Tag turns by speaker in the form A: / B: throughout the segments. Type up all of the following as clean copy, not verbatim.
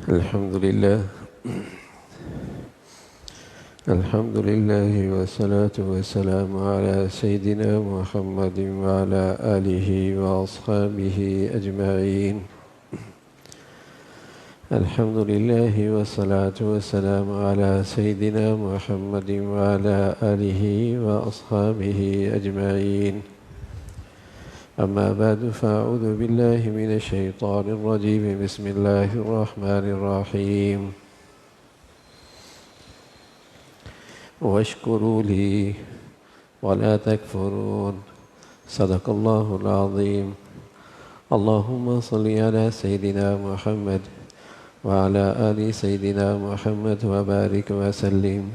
A: الحمد لله والصلاة والسلام على سيدنا محمد وعلى آله وأصحابه أجمعين. الحمد لله والصلاة والسلام على سيدنا محمد وعلى آله وأصحابه أجمعين. أما بعد فأعوذ بالله من الشيطان الرجيم. بسم الله الرحمن الرحيم. واشكروا لي ولا تكفرون. صدق الله العظيم. اللهم صل على سيدنا محمد وعلى آل سيدنا محمد وبارك وسلم.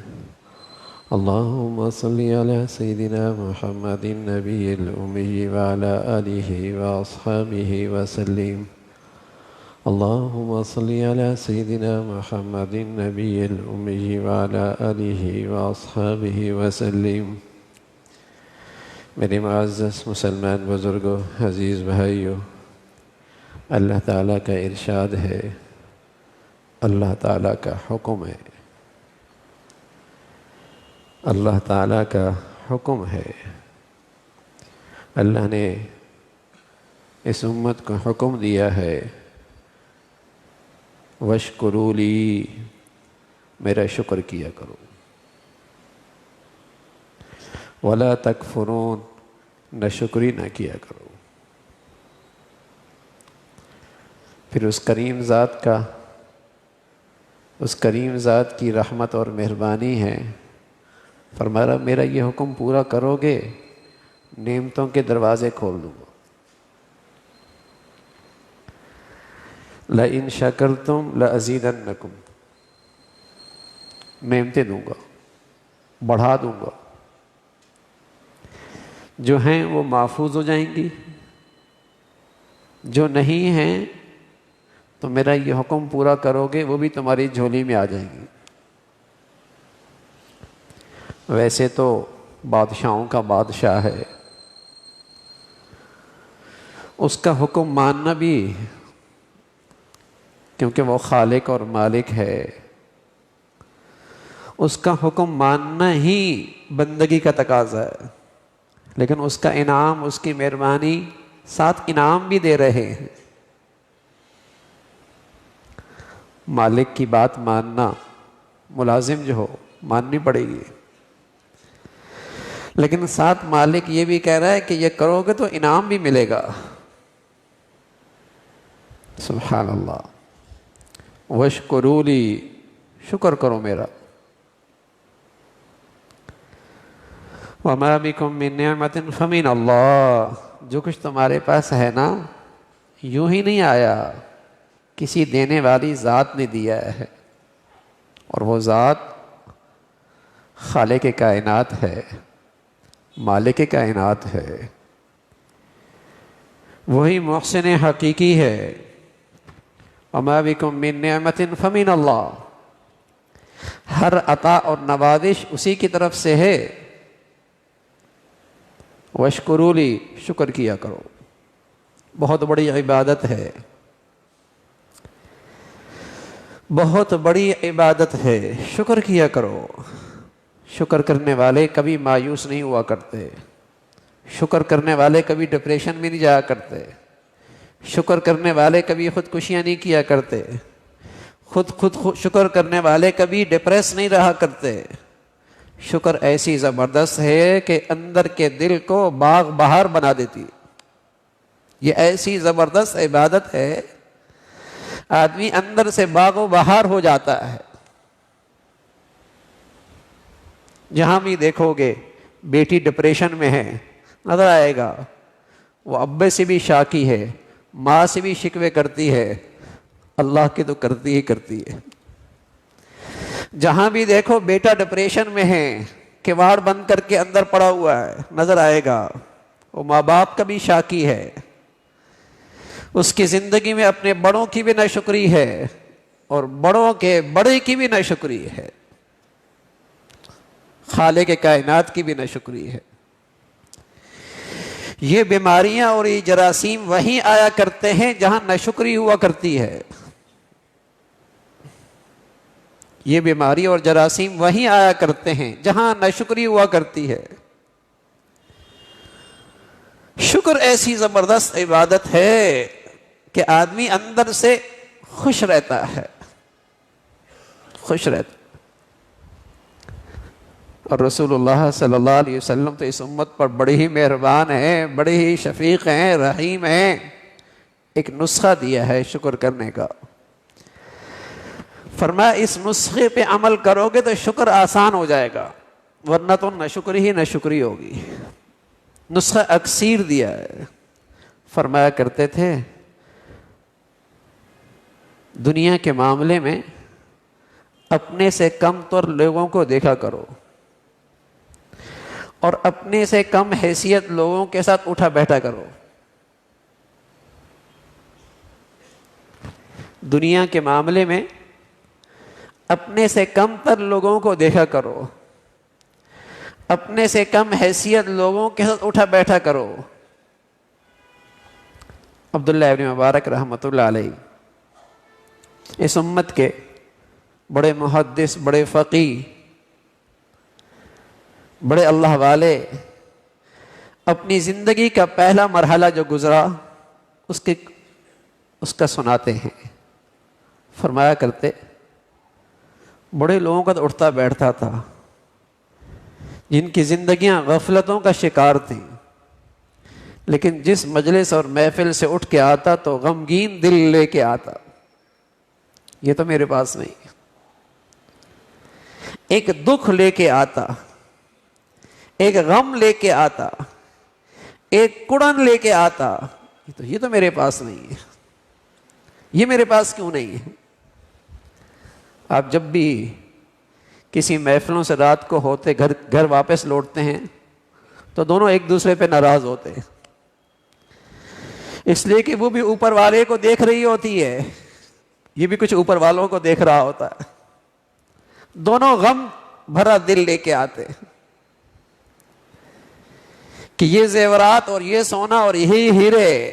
A: اللهم صل على سيدنا محمد النبي الأمي وعلى آله وأصحابه وسلم. اللهم صل على سيدنا محمد النبي الأمي وعلى آله وأصحابه وسلم. میرے معزز مسلمان بزرگوں، عزیز بھائیوں، اللہ تعالیٰ کا ارشاد ہے، اللہ تعالیٰ کا حکم ہے، اللہ تعالیٰ کا حکم ہے۔ اللہ نے اس امت کو حکم دیا ہے، وَاشْكُرُوا لِي، میرا شکر کیا کرو، وَلَا تَكْفُرُونَ، ناشکری نہ کیا کرو۔ پھر اس کریم ذات کی رحمت اور مہربانی ہے، فرمایا میرا یہ حکم پورا کرو گے نعمتوں کے دروازے کھول دوں گا۔ لَإِن شَكَرْتُمْ لَأَزِيدَنَّكُمْ، نعمتیں دوں گا، بڑھا دوں گا، جو ہیں وہ محفوظ ہو جائیں گی، جو نہیں ہیں تو میرا یہ حکم پورا کرو گے وہ بھی تمہاری جھولی میں آ جائیں گی۔ ویسے تو بادشاہوں کا بادشاہ ہے، اس کا حکم ماننا بھی، کیونکہ وہ خالق اور مالک ہے، اس کا حکم ماننا ہی بندگی کا تقاضا ہے۔ لیکن اس کا انعام، اس کی مہربانی، ساتھ انعام بھی دے رہے ہیں۔ مالک کی بات ماننا، ملازم جو ہو ماننی پڑے گی، لیکن ساتھ مالک یہ بھی کہہ رہا ہے کہ یہ کرو گے تو انعام بھی ملے گا۔ سبحان اللہ۔ وَاشْكُرُوا لِي، شکر کرو میرا۔ وَمَا بِكُم مِّن نِّعْمَةٍ فَمِنَ اللَّهِ، جو کچھ تمہارے پاس ہے نا، یوں ہی نہیں آیا، کسی دینے والی ذات نے دیا ہے، اور وہ ذات خالق کائنات ہے، مالک کائنات ہے، وہی محسن حقیقی ہے۔ وَمَا بِكُم مِّن نِّعْمَةٍ فَمِنَ اللَّهِ، ہر عطا اور نوازش اسی کی طرف سے ہے۔ وَاشْكُرُوا لِي، شکر کیا کرو، بہت بڑی عبادت ہے، بہت بڑی عبادت ہے، شکر کیا کرو۔ شکر کرنے والے کبھی مایوس نہیں ہوا کرتے، شکر کرنے والے کبھی ڈپریشن میں نہیں جایا کرتے، شکر کرنے والے کبھی خودکشیاں نہیں کیا کرتے، شکر کرنے والے کبھی ڈپریس نہیں رہا کرتے۔ شکر ایسی زبردست ہے کہ اندر کے دل کو باغ بہار بنا دیتی، یہ ایسی زبردست عبادت ہے، آدمی اندر سے باغ و بہار ہو جاتا ہے۔ جہاں بھی دیکھو گے بیٹی ڈپریشن میں ہے، نظر آئے گا، وہ ابے سے بھی شاکی ہے، ماں سے بھی شکوے کرتی ہے، اللہ کی تو کرتی ہی کرتی ہے۔ جہاں بھی دیکھو بیٹا ڈپریشن میں ہے، کواڑ بند کر کے اندر پڑا ہوا ہے، نظر آئے گا، وہ ماں باپ کا بھی شاکی ہے، اس کی زندگی میں اپنے بڑوں کی بھی ناشکری ہے، اور بڑوں کے بڑے کی بھی ناشکری ہے، خالق کائنات کی بھی ناشکری ہے۔ یہ بیماریاں اور یہ جراثیم وہیں آیا کرتے ہیں جہاں ناشکری ہوا کرتی ہے۔ یہ بیماری اور جراثیم وہیں آیا کرتے ہیں جہاں ناشکری ہوا کرتی ہے۔ شکر ایسی زبردست عبادت ہے کہ آدمی اندر سے خوش رہتا ہے، خوش رہتا۔ اور رسول اللہ صلی اللہ علیہ وسلم تو اس امت پر بڑے ہی مہربان ہیں، بڑے ہی شفیق ہیں، رحیم ہیں۔ ایک نسخہ دیا ہے شکر کرنے کا، فرمایا اس نسخے پہ عمل کرو گے تو شکر آسان ہو جائے گا، ورنہ تو نہ شکری ہی نہ شکری ہوگی۔ نسخہ اکسیر دیا ہے۔ فرمایا کرتے تھے دنیا کے معاملے میں اپنے سے کم تر لوگوں کو دیکھا کرو اور اپنے سے کم حیثیت لوگوں کے ساتھ اٹھا بیٹھا کرو۔ دنیا کے معاملے میں اپنے سے کم تر لوگوں کو دیکھا کرو، اپنے سے کم حیثیت لوگوں کے ساتھ اٹھا بیٹھا کرو۔ عبداللہ ابن مبارک رحمۃ اللہ علیہ اس امت کے بڑے محدث، بڑے فقیہ، بڑے اللہ والے، اپنی زندگی کا پہلا مرحلہ جو گزرا اس کا سناتے ہیں۔ فرمایا کرتے بڑے لوگوں کا تو اٹھتا بیٹھتا تھا جن کی زندگیاں غفلتوں کا شکار تھیں، لیکن جس مجلس اور محفل سے اٹھ کے آتا تو غمگین دل لے کے آتا۔ یہ تو میرے پاس نہیں، ایک دکھ لے کے آتا، ایک غم لے کے آتا، ایک کڑن لے کے آتا۔ یہ تو میرے پاس نہیں ہے، یہ میرے پاس کیوں نہیں ہے؟ آپ جب بھی کسی محفلوں سے رات کو ہوتے گھر واپس لوٹتے ہیں تو دونوں ایک دوسرے پہ ناراض ہوتے ہیں، اس لیے کہ وہ بھی اوپر والے کو دیکھ رہی ہوتی ہے، یہ بھی کچھ اوپر والوں کو دیکھ رہا ہوتا ہے۔ دونوں غم بھرا دل لے کے آتے کہ یہ زیورات اور یہ سونا اور یہی ہیرے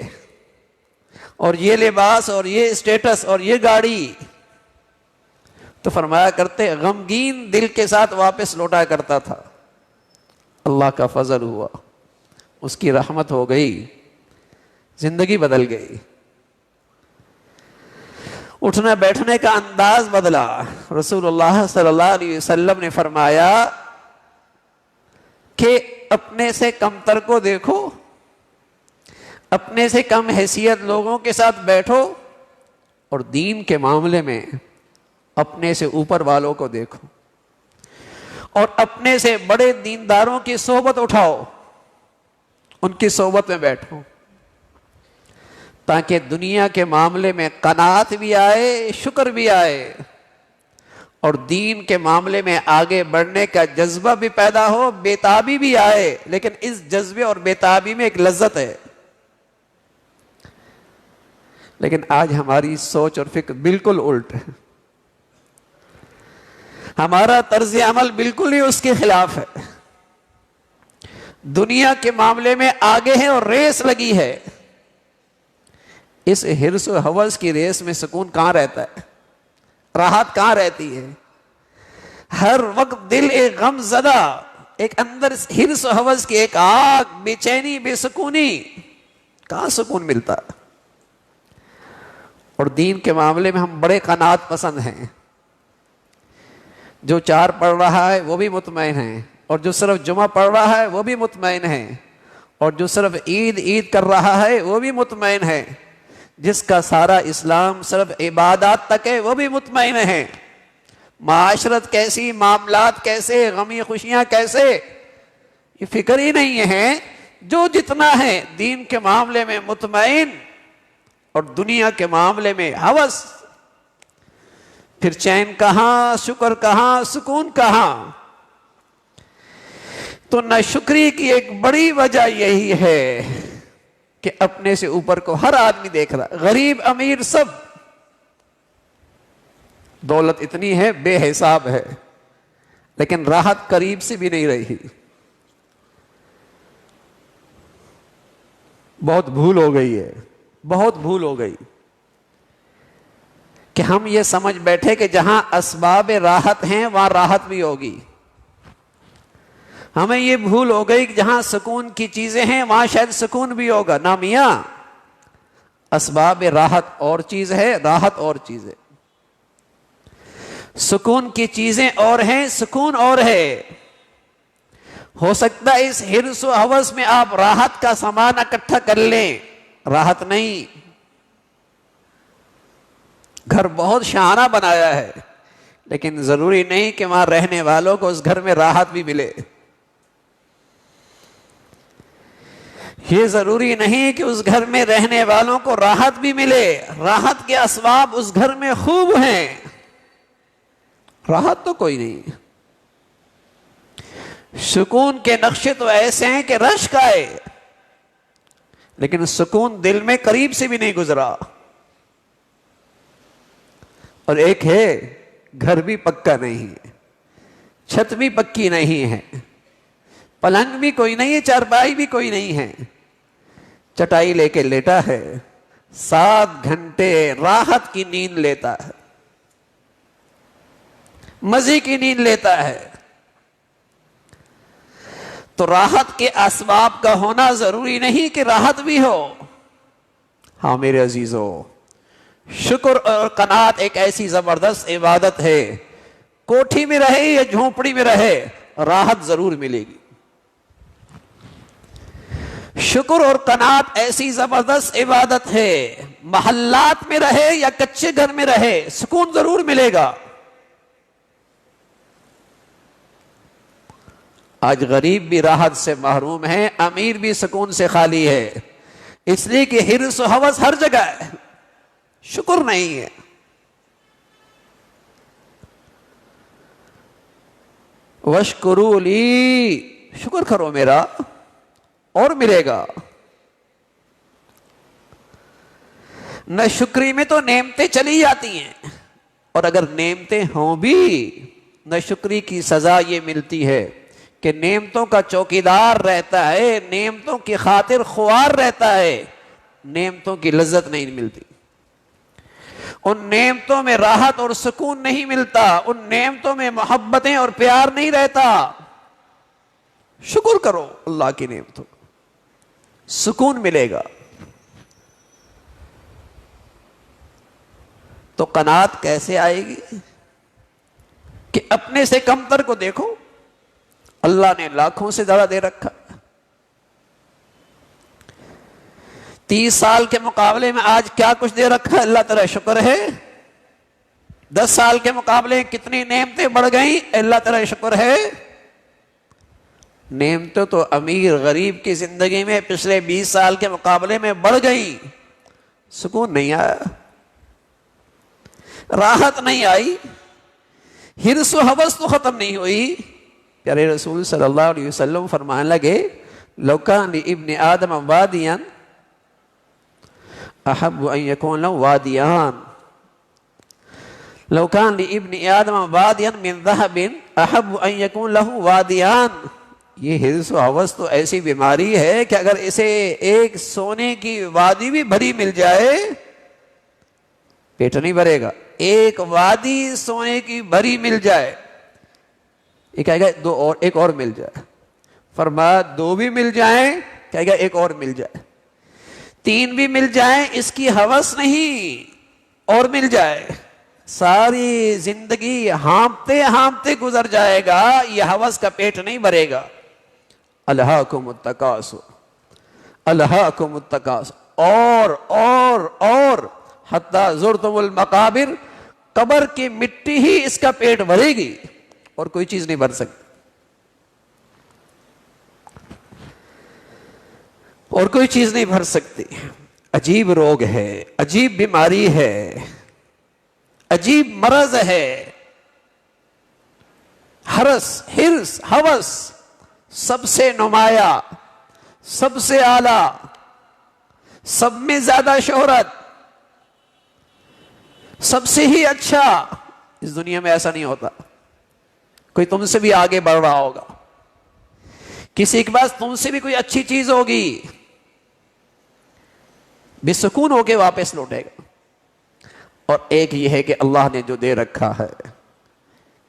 A: اور یہ لباس اور یہ اسٹیٹس اور یہ گاڑی، تو فرمایا کرتے غمگین دل کے ساتھ واپس لوٹا کرتا تھا۔ اللہ کا فضل ہوا، اس کی رحمت ہو گئی، زندگی بدل گئی، اٹھنے بیٹھنے کا انداز بدلا۔ رسول اللہ صلی اللہ علیہ وسلم نے فرمایا کہ اپنے سے کمتر کو دیکھو، اپنے سے کم حیثیت لوگوں کے ساتھ بیٹھو، اور دین کے معاملے میں اپنے سے اوپر والوں کو دیکھو، اور اپنے سے بڑے دینداروں کی صحبت اٹھاؤ، ان کی صحبت میں بیٹھو، تاکہ دنیا کے معاملے میں قناعت بھی آئے، شکر بھی آئے، اور دین کے معاملے میں آگے بڑھنے کا جذبہ بھی پیدا ہو، بےتابی بھی آئے۔ لیکن اس جذبے اور بےتابی میں ایک لذت ہے، لیکن آج ہماری سوچ اور فکر بالکل الٹ ہے، ہمارا طرز عمل بالکل ہی اس کے خلاف ہے۔ دنیا کے معاملے میں آگے ہیں اور ریس لگی ہے۔ اس حرص و ہوس کی ریس میں سکون کہاں رہتا ہے؟ راحت کہاں رہتی ہے؟ ہر وقت دل ایک غم زدہ، ایک اندر حرص و ہوس کی ایک آگ، بے چینی، بے سکونی، کہاں سکون ملتا؟ اور دین کے معاملے میں ہم بڑے قناعت پسند ہیں، جو 4 پڑھ رہا ہے وہ بھی مطمئن ہے، اور جو صرف جمعہ پڑھ رہا ہے وہ بھی مطمئن ہے، اور جو صرف عید کر رہا ہے وہ بھی مطمئن ہے، جس کا سارا اسلام صرف عبادات تک ہے وہ بھی مطمئن ہے۔ معاشرت کیسی، معاملات کیسے، غمی خوشیاں کیسے، یہ فکر ہی نہیں ہے۔ جو جتنا ہے دین کے معاملے میں مطمئن اور دنیا کے معاملے میں ہوس، پھر چین کہاں، شکر کہاں، سکون کہاں؟ تو ناشکری کی ایک بڑی وجہ یہی ہے کہ اپنے سے اوپر کو ہر آدمی دیکھ رہا، غریب امیر سب، دولت اتنی ہے بے حساب ہے، لیکن راحت قریب سے بھی نہیں رہی۔ بہت بھول ہو گئی ہے، بہت بھول ہو گئی۔ کہ ہم یہ سمجھ بیٹھے کہ جہاں اسباب راحت ہیں وہاں راحت بھی ہوگی. ہمیں یہ بھول ہو گئی کہ جہاں سکون کی چیزیں ہیں وہاں شاید سکون بھی ہوگا. نا میاں، اسباب راحت اور چیز ہے، راحت اور چیز ہے. سکون کی چیزیں اور ہیں، سکون اور ہے. ہو سکتا ہے اس حرص و ہوس میں آپ راحت کا سامان اکٹھا کر لیں، راحت نہیں. گھر بہت شاہانہ بنایا ہے، لیکن ضروری نہیں کہ وہاں رہنے والوں کو اس گھر میں راحت بھی ملے. یہ ضروری نہیں کہ اس گھر میں رہنے والوں کو راحت بھی ملے. راحت کے اسباب اس گھر میں خوب ہیں، راحت تو کوئی نہیں. سکون کے نقشے تو ایسے ہیں کہ رشک آئے، لیکن سکون دل میں قریب سے بھی نہیں گزرا. اور ایک ہے گھر بھی پکا نہیں ہے، چھت بھی پکی نہیں ہے، پلنگ بھی کوئی نہیں ہے، چارپائی بھی کوئی نہیں ہے، چٹائی لے کے لیٹا ہے، 7 گھنٹے راحت کی نیند لیتا ہے، مزے کی نیند لیتا ہے. تو راحت کے اسباب کا ہونا ضروری نہیں کہ راحت بھی ہو. ہاں میرے عزیزو، شکر اور قناعت ایک ایسی زبردست عبادت ہے، کوٹھی میں رہے یا جھونپڑی میں رہے راحت ضرور ملے گی. شکر اور قناعت ایسی زبردست عبادت ہے، محلات میں رہے یا کچے گھر میں رہے سکون ضرور ملے گا. آج غریب بھی راحت سے محروم ہے، امیر بھی سکون سے خالی ہے، اس لیے کہ حرص و ہوس ہر جگہ ہے، شکر نہیں ہے. وَاشْكُرُوا لِي، شکر کرو میرا اور ملے گا. نہ شکری میں تو نعمتیں چلی جاتی ہیں، اور اگر نعمتیں ہوں بھی نہ شکری کی سزا یہ ملتی ہے کہ نعمتوں کا چوکیدار رہتا ہے، نعمتوں کی خاطر خوار رہتا ہے، نعمتوں کی لذت نہیں ملتی. ان نعمتوں میں راحت اور سکون نہیں ملتا، ان نعمتوں میں محبتیں اور پیار نہیں رہتا. شکر کرو اللہ کی نعمتوں، سکون ملے گا. تو قناعت کیسے آئے گی؟ کہ اپنے سے کم تر کو دیکھو، اللہ نے لاکھوں سے زیادہ دے رکھا. 30 سال کے مقابلے میں آج کیا کچھ دے رکھا ہے، اللہ تعالیٰ شکر ہے. 10 سال کے مقابلے کتنی نعمتیں بڑھ گئیں، اللہ تعالیٰ شکر ہے. نعمتیں تو امیر غریب کی زندگی میں پچھلے 20 سال کے مقابلے میں بڑھ گئیں، سکون نہیں آیا، راحت نہیں آئی، حرص و ہوس تو ختم نہیں ہوئی. پیارے رسول صلی اللہ علیہ وسلم فرمانے لگے، لو کان لابن آدم وادیاں احب ان یکون له وادیان، لو کان لابن آدم وادیاں من ذهب احب ان یکون له وادیان. یہ حرص و ہوس تو ایسی بیماری ہے کہ اگر اسے ایک سونے کی وادی بھی بھری مل جائے پیٹ نہیں بھرے گا. ایک وادی سونے کی بھری مل جائے، یہ کہے گا دو اور ایک اور مل جائے. فرمایا 2 بھی مل جائیں، کہے گا ایک اور مل جائے. 3 بھی مل جائیں، اس کی ہوس نہیں، اور مل جائے. ساری زندگی ہانپتے ہانپتے گزر جائے گا، یہ ہوس کا پیٹ نہیں بھرے گا. الہاکم التکاثر، الہاکم التکاثر، اور حتی زرتم المقابر، قبر کی مٹی ہی اس کا پیٹ بھرے گی اور کوئی چیز نہیں بھر سکتی، اور کوئی چیز نہیں بھر سکتی. عجیب روگ ہے، عجیب بیماری ہے، عجیب مرض ہے. حرص ہوس، سب سے نمایاں، سب سے اعلیٰ، سب میں زیادہ شہرت، سب سے ہی اچھا. اس دنیا میں ایسا نہیں ہوتا. کوئی تم سے بھی آگے بڑھ رہا ہوگا، کسی کے پاس تم سے بھی کوئی اچھی چیز ہوگی، بے سکون ہو کے واپس لوٹے گا. اور ایک یہ ہے کہ اللہ نے جو دے رکھا ہے.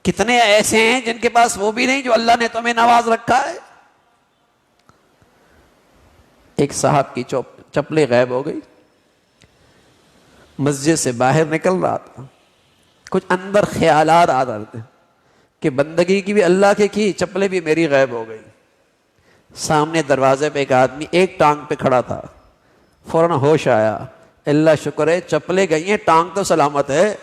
A: کتنے ایسے ہیں جن کے پاس وہ بھی نہیں جو اللہ نے تمہیں نواز رکھا ہے. ایک صاحب کی چپلیں غائب ہو گئی، مسجد سے باہر نکل رہا تھا، کچھ اندر خیالات آ رہے تھے کہ بندگی کی بھی اللہ کی چپلیں بھی میری غائب ہو گئی. سامنے دروازے پہ ایک آدمی ایک ٹانگ پہ کھڑا تھا، فوراً ہوش آیا، اللہ شکر ہے چپلیں گئی ہیں، ٹانگ تو سلامت ہے.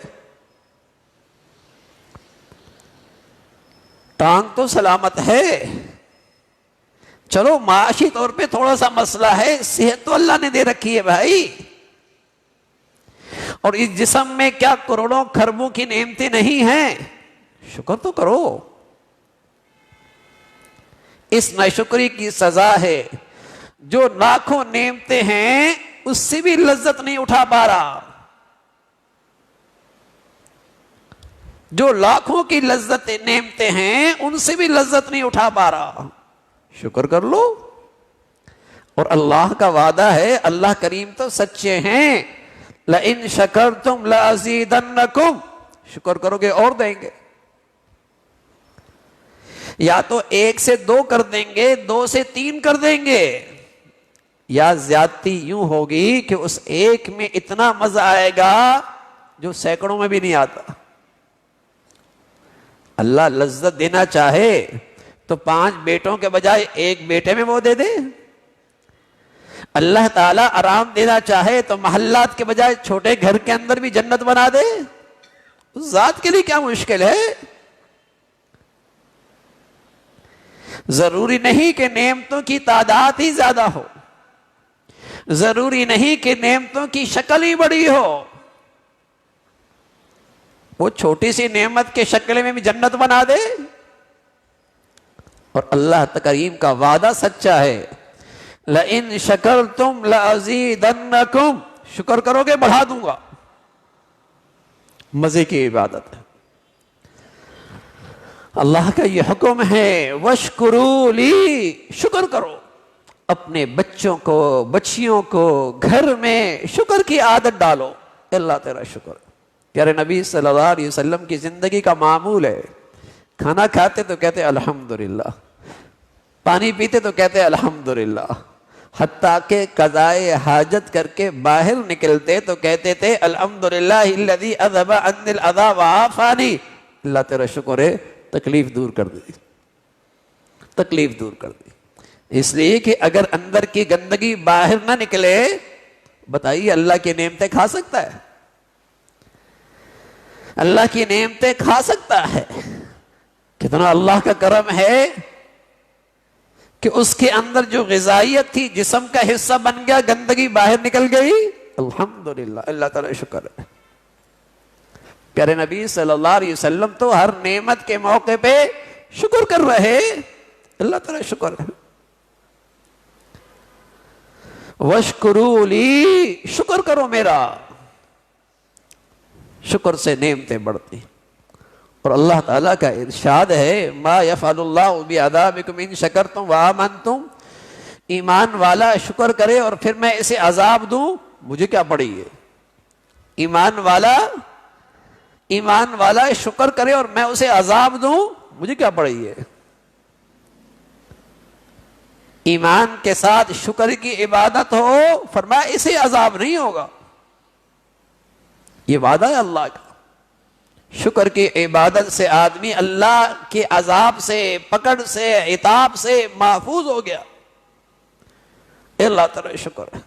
A: ٹانگ تو سلامت ہے، چلو معاشی طور پہ تھوڑا سا مسئلہ ہے، صحت تو اللہ نے دے رکھی ہے بھائی. اور اس جسم میں کیا کروڑوں کھربوں کی نعمتیں نہیں ہیں؟ شکر تو کرو. اس ناشکری کی سزا ہے. جو لاکھوں نعمتیں ہیں اس سے بھی لذت نہیں اٹھا پا رہا، جو لاکھوں کی لذتیں نعمتیں ہیں ان سے بھی لذت نہیں اٹھا پا رہا. شکر کر لو. اور اللہ کا وعدہ ہے، اللہ کریم تو سچے ہیں، لئن شکرتم لازیدنکم، شکر کرو گے اور دیں گے. یا تو 1 سے 2 کر دیں گے، 2 سے 3 کر دیں گے، یا زیادتی یوں ہوگی کہ اس ایک میں اتنا مزہ آئے گا جو سینکڑوں میں بھی نہیں آتا. اللہ لذت دینا چاہے تو 5 بیٹوں کے بجائے 1 بیٹے میں وہ دے دے. اللہ تعالیٰ آرام دینا چاہے تو محلات کے بجائے چھوٹے گھر کے اندر بھی جنت بنا دے. اس ذات کے لیے کیا مشکل ہے؟ ضروری نہیں کہ نعمتوں کی تعداد ہی زیادہ ہو، ضروری نہیں کہ نعمتوں کی شکل ہی بڑی ہو. وہ چھوٹی سی نعمت کے شکل میں بھی جنت بنا دے. اور اللہ کریم کا وعدہ سچا ہے، لئن شکرتم لازیدنکم، شکر کرو گے بڑھا دوں گا. مزے کی عبادت ہے. اللہ کا یہ حکم ہے، وشکروا لی، شکر کرو. اپنے بچوں کو، بچیوں کو گھر میں شکر کی عادت ڈالو. اللہ تیرا شکر. پیارے نبی صلی اللہ علیہ وسلم کی زندگی کا معمول ہے، کھانا کھاتے تو کہتے الحمدللہ، پانی پیتے تو کہتے الحمدللہ، حتیٰ کہ قضائے حاجت کر کے باہر نکلتے تو کہتے تھے الحمدللہ الذی اذھب عنی الاذی وعافانی. اللہ تیرا شکر ہے تکلیف دور کر دی، تکلیف دور کر دی. اس لیے کہ اگر اندر کی گندگی باہر نہ نکلے، بتائیے اللہ کی نعمتیں کھا سکتا ہے؟ اللہ کی نعمتیں کھا سکتا ہے؟ کتنا اللہ کا کرم ہے کہ اس کے اندر جو غذائیت تھی جسم کا حصہ بن گیا، گندگی باہر نکل گئی. الحمدللہ، اللہ تعالیٰ شکر ہے. پیارے نبی صلی اللہ علیہ وسلم تو ہر نعمت کے موقع پہ شکر کر رہے. اللہ تعالیٰ شکر ہے. وشکروا لی، شکر کرو میرا. شکر سے نعمتیں بڑھتی. اور اللہ تعالیٰ کا ارشاد ہے، ما یفعل اللہ بعذابکم ان شکرتم وآمنتم. ایمان والا شکر کرے اور پھر میں اسے عذاب دوں، مجھے کیا پڑی ہے؟ ایمان والا شکر کرے اور میں اسے عذاب دوں، مجھے کیا پڑی ہے؟ ایمان کے ساتھ شکر کی عبادت ہو، فرمایا اسے عذاب نہیں ہوگا. یہ وعدہ ہے اللہ کا. شکر کی عبادت سے آدمی اللہ کے عذاب سے، پکڑ سے، عتاب سے محفوظ ہو گیا. اللہ تعالی شکر ہے.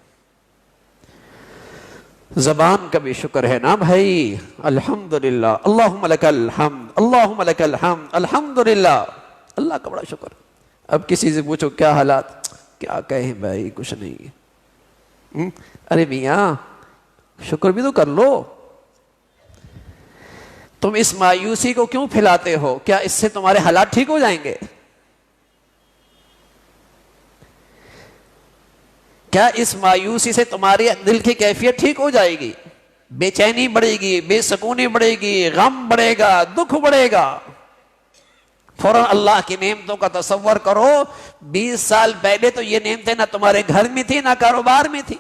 A: زبان کا بھی شکر ہے نا بھائی. الحمدللہ، اللہم لک الحمد، اللہم لک الحمد، الحمدللہ. اللہ کا بڑا شکر. اب کسی سے پوچھو کیا حالات، کیا کہیں بھائی کچھ نہیں. ارے میاں شکر بھی تو کر لو. تم اس مایوسی کو کیوں پھیلاتے ہو؟ کیا اس سے تمہارے حالات ٹھیک ہو جائیں گے؟ کیا اس مایوسی سے تمہاری دل کی کیفیت ٹھیک ہو جائے گی؟ بے چینی بڑھے گی، بے سکونی بڑھے گی، غم بڑھے گا، دکھ بڑھے گا. فوراً اللہ کی نعمتوں کا تصور کرو. 20 سال پہلے تو یہ نعمتیں نہ تمہارے گھر میں تھی نہ کاروبار میں تھی.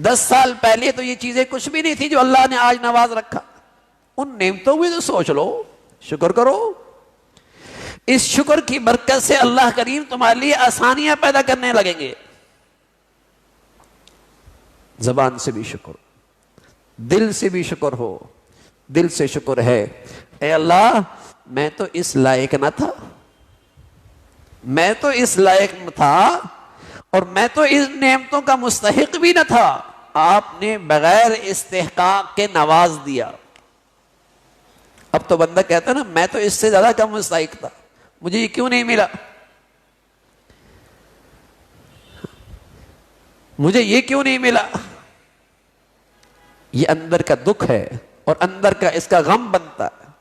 A: 10 سال پہلے تو یہ چیزیں کچھ بھی نہیں تھی جو اللہ نے آج نواز رکھا. ان نعمتوں میں تو سوچ لو, شکر کرو. اس شکر کی برکت سے اللہ کریم تمہارے لیے آسانیاں پیدا کرنے لگیں گے. زبان سے بھی شکر, دل سے بھی شکر ہو. دل سے شکر ہے, اے اللہ میں تو اس لائق نہ تھا, میں تو اس لائق نہ تھا, اور میں تو اس نعمتوں کا مستحق بھی نہ تھا, آپ نے بغیر استحقاق کے نواز دیا. اب تو بندہ کہتا ہے نا میں تو اس سے زیادہ کا مستحق تھا, مجھے یہ کیوں نہیں ملا, مجھے یہ کیوں نہیں ملا. یہ اندر کا دکھ ہے اور اندر کا اس کا غم بنتا ہے.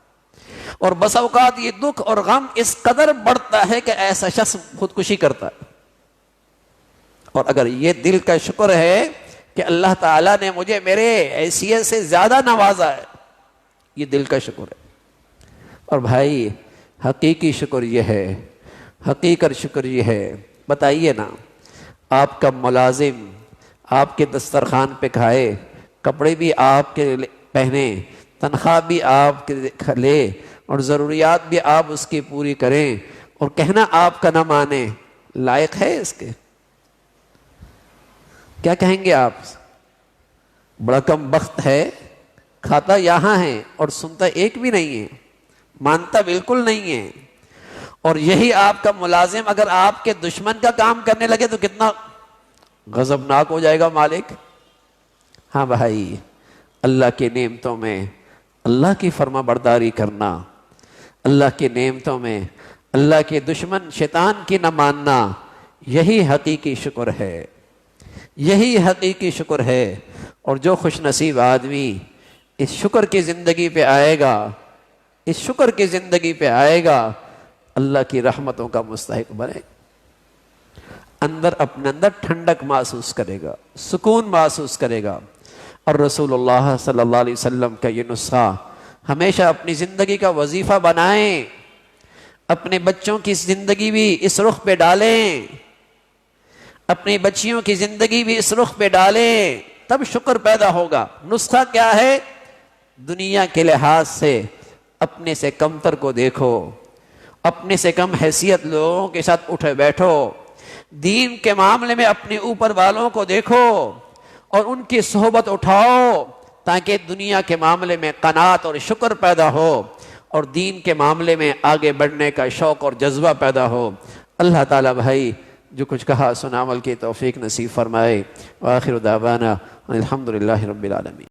A: اور بس اوقات یہ دکھ اور غم اس قدر بڑھتا ہے کہ ایسا شخص خودکشی کرتا ہے. اور اگر یہ دل کا شکر ہے کہ اللہ تعالیٰ نے مجھے میرے حیثیت سے زیادہ نوازا ہے, یہ دل کا شکر ہے. اور بھائی حقیقی شکر یہ ہے, حقیقت شکر یہ ہے. بتائیے نا, آپ کا ملازم آپ کے دسترخوان پہ کھائے, کپڑے بھی آپ کے پہنے, تنخواہ بھی آپ کے لے, اور ضروریات بھی آپ اس کی پوری کریں, اور کہنا آپ کا نہ مانے, لائق ہے اس کے؟ کیا کہیں گے آپ؟ بڑا کم بخت ہے, کھاتا یہاں ہے اور سنتا ایک بھی نہیں ہے, مانتا بالکل نہیں ہے. اور یہی آپ کا ملازم اگر آپ کے دشمن کا کام کرنے لگے تو کتنا غضبناک ہو جائے گا مالک. ہاں بھائی, اللہ کی نعمتوں میں اللہ کی فرما برداری کرنا, اللہ کی نعمتوں میں اللہ کے دشمن شیطان کی نہ ماننا, یہی حقیقی شکر ہے, یہی حقیقی شکر ہے. اور جو خوش نصیب آدمی اس شکر کی زندگی پہ آئے گا, اس شکر کی زندگی پہ آئے گا, اللہ کی رحمتوں کا مستحق بنے. اندر اپنے اندر ٹھنڈک محسوس کرے گا, سکون محسوس کرے گا. اور رسول اللہ صلی اللہ علیہ وسلم کا یہ نسخہ ہمیشہ اپنی زندگی کا وظیفہ بنائیں, اپنے بچوں کی زندگی بھی اس رخ پہ ڈالیں, اپنی بچیوں کی زندگی بھی اس رخ پہ ڈالیں, تب شکر پیدا ہوگا. نسخہ کیا ہے؟ دنیا کے لحاظ سے اپنے سے کمتر کو دیکھو, اپنے سے کم حیثیت لوگوں کے ساتھ اٹھے بیٹھو, دین کے معاملے میں اپنے اوپر والوں کو دیکھو اور ان کی صحبت اٹھاؤ, تاکہ دنیا کے معاملے میں قناعت اور شکر پیدا ہو, اور دین کے معاملے میں آگے بڑھنے کا شوق اور جذبہ پیدا ہو. اللہ تعالیٰ بھائی جو کچھ کہا سنا عمل کی توفیق نصیب فرمائے. وآخر دعوانا الحمدللہ رب العالمین.